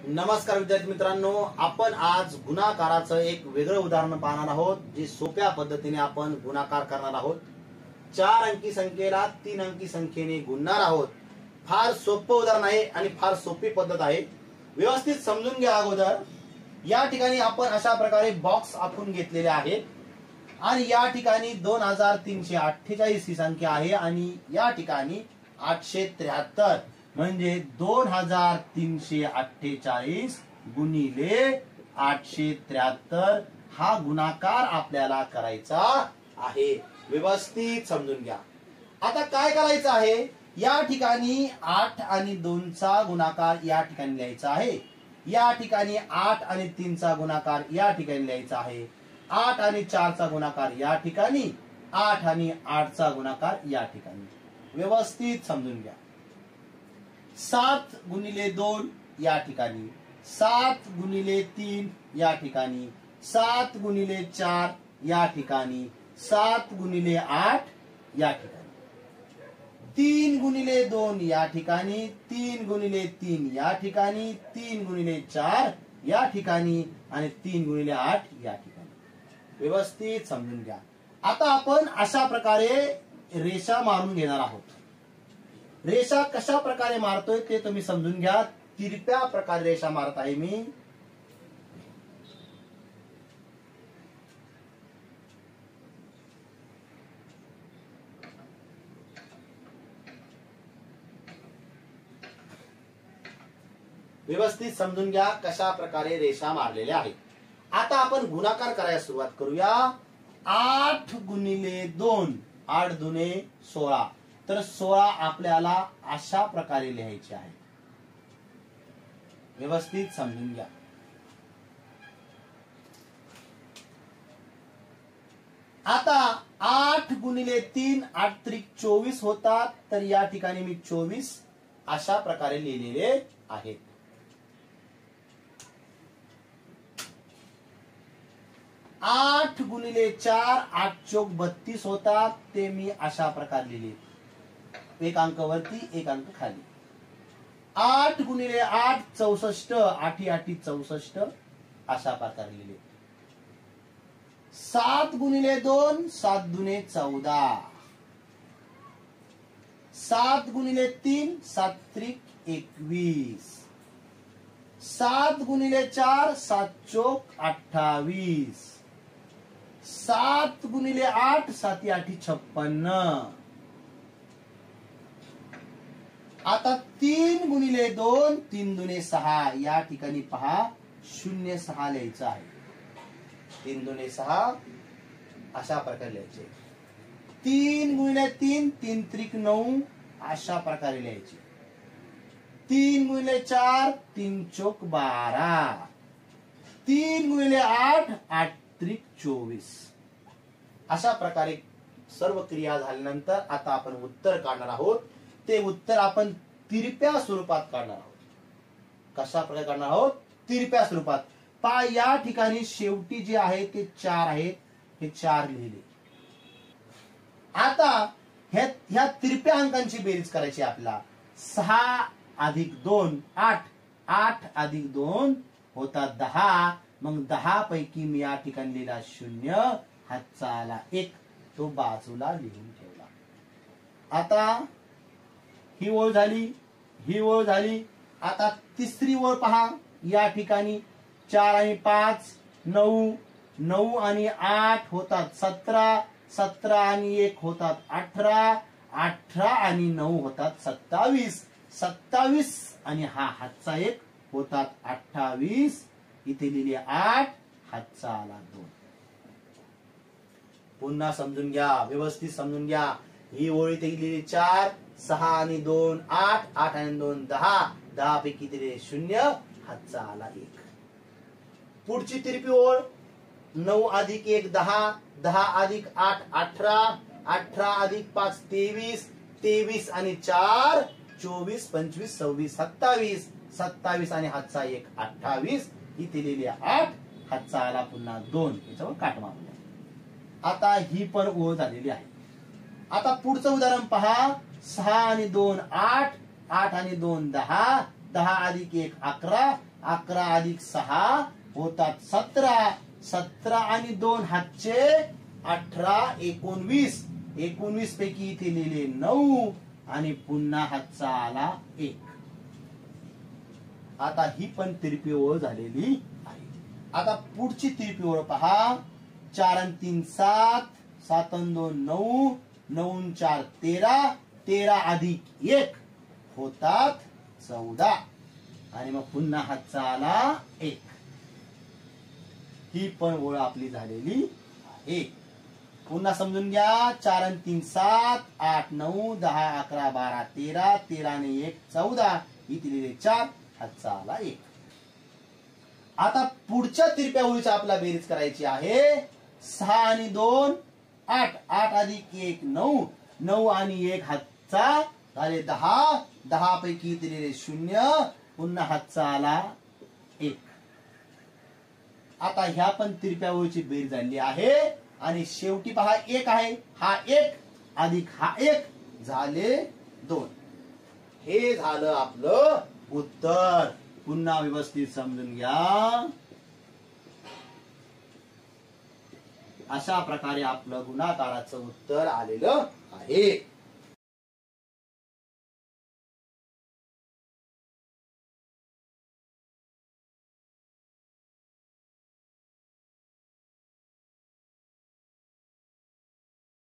नमस्कार विद्यार्थी मित्रांनो, आपण आज गुणाकाराचं एक वेगळं उदाहरण पाहणार आहोत, जे सोप्या पद्धतीने आपण गुणाकार करणार आहोत। 4 अंकी संख्येला 3 अंकी संख्येने गुणणार आहोत। फार सोपं उदाहरण आहे आणि फार सोपी पद्धत आहे। व्यवस्थित समजून घ्या। अगोदर या ठिकाणी आपण अशा प्रकारे बॉक्स आखून घेतलेले आहेत आणि या ठिकाणी 2348 ही संख्या आहे आणि या ठिकाणी 873 म्हणजे 2348 गुणिले 873 हा गुणाकार आपल्याला करायचा आहे। व्यवस्थित समजून घ्या। आता काय करायचं आहे, या ठिकाणी 8 आणि 2 चा गुणाकार या ठिकाणी लिहायचा आहे। या ठिकाणी 8 आणि 3 चा गुणाकार या ठिकाणी लिहायचा आहे। 8 आणि 4 चा गुणाकार या ठिकाणी, 8 आणि 8 चा गुणाकार या ठिकाणी। व्यवस्थित समजून घ्या। 7 गुणिले 2 या ठिकाणी, 7 गुणिले 3 या ठिकाणी, 7 गुणिले 4 या ठिकाणी, 7 गुणिले 8 या ठिकाणी, 3 गुणिले 2 या ठिकाणी, 3 गुणिले 3 या ठिकाणी, 3 गुणिले 4 या ठिकाणी आणि 3 गुणिले 8 या ठिकाणी। व्यवस्थित समजून घ्या। आता आपण अशा प्रकारे रेषा मारून घेणार आहोत। रेषा कशा प्रकारे मारतोय ते तुम्ही समजून घ्या। तिरप्या प्रकारे रेषा मारत आहे मी। व्यवस्थित समजून घ्या कशा प्रकारे रेषा मारलेल्या आहेत। आता आपण गुणाकार करायला सुरुवात करूया। 8 गुणिले 2, 8 दुने 16, तर 16 आपल्याला अशा प्रकारे लिहायचे आहे। व्यवस्थित समजून घ्या। आता 8 गुणिले 3, 8 त्रिक 24 होतात, तर या ठिकाणी मी 24 अशा प्रकारे लिहिलेले आहेत। 8 गुणिले 4, 8 चौक 32 होतात, ते मी अशा प्रकारे लिहिले। एक अंक वरती, एक अंक खाली। 8 गुणिले 8, 64, 8 8 64 अशा प्रकारे लिहिले। 7 गुणिले 2, 7 दुने 14, 7 गुणिले 3, 7 त्रिक 21, 7 गुणिले 4, 7 चौक 28, 7 गुणिले 8, 7 8 56। आता 3 गुणिले 2, 3 दुने 6, या ठिकाणी पहा 06 लिहायचं आहे। 3 दुने 6 अशा प्रकारे लिहायचे। 3 गुणिले 3, 3 त्रिक 9 अशा प्रकारे लिहायचे। 3 गुणिले 4, 3 चौक 12, 3 गुणिले 8, 8 त्रिक 24 अशा प्रकारे सर्व क्रिया झाल्यानंतर आता आपण उत्तर काढणार आहोत। ते उत्तर आपण तिरप्या स्वरूपात काढणार आहोत। कशा प्रकारे काढणार आहोत? तिरप्या स्वरूपात। पहा या ठिकाणी शेवटी जे आहे ते 4 आहेत, हे 4 लिहिले। आता ह्या तिरप्या अंकांची बेरीज करायची आपल्याला। 6 अधिक 2 8, 8 अधिक 2 होतात 10, मग 10 पैकी मी या ठिकाणी लिहिला 0, हातचा आला 1, तो बाजूला लिहून ठेवला। आता ही ओळ झाली, ही ओळ झाली। आता तिसरी ओळ पहा, या ठिकाणी 4 आणि 5 9, 9 आणि 8 होतात 17, 17 आणि 1 होतात 18, 18 आणि 9 होतात 27, 27 आणि हा हातचा 1 होतात 28, इथे लिहिले 8, हातचा आला 2। पुन्हा समजून घ्या, व्यवस्थित समजून घ्या। ही ओळ इथे लिहिली 4, 6 आणि 2 8, 8 आणि 2 10, 10 पैकी दिले 0, हातचा आला 1। पुढची तिरपी ओळ 9 अधिक 1 10, 10 अधिक 8 18, 18 अधिक 5 23, 23 आणि 4 24, 25 26 27, 27 आणि हातचा 1 28, इथे लिहिले 8, हातचा आला पुन्हा 2, याच्यावर काट मारूया। आता ही पण ओळ झालेली आहे। आता पुढचं उदाहरण पहा। 6 आणि 2 8, 8 आणि 2 10, 10 अधिक 1 11, 11 अधिक 6 होतात 17. 17 आणि 2 हातचे 18 19. 19 पैकी इथे लिहिले 9 आणि पुन्हा हातचा आला 1. आता ही पण तिरपी ओळ झालेली आहे. आता पुढची तिरपी ओळ पहा. 4 आणि 3 7. 7 आणि 2 9. 9 आणि 4 13. 13 अधिक 1 होतात 14 आणि मग पुन्हा हातचा आला 1. ही पण ओळ आपली झालेली आहे. पुन्हा समजून घ्या. 4 आणि 3 7. 8 9 10 11 12 13. 13 आणि 1 14. इथे लिहिले 4. हातचा आला 1. आता पुढच्या तिरप्या ओळीचा आपला बेरीज करायची आहे. 6 आणि 2 8. 8 अधिक 1 9. 9 आणि 1 हातचा झाले 10. 10 पैकी इथे लिहिले 0. पुन्हा हातचा आला 1. आता ह्या पण तिरप्या ओळीची बेरीज झाली आहे आणि शेवटी पहा 1 आहे. हा 1 अधिक हा 1 झाले 2. हे झालं आपलं उत्तर. पुन्हा व्यवस्थित समजून घ्या. अशा प्रकारे आपलं गुणाकाराचं उत्तर आलेलं आहे.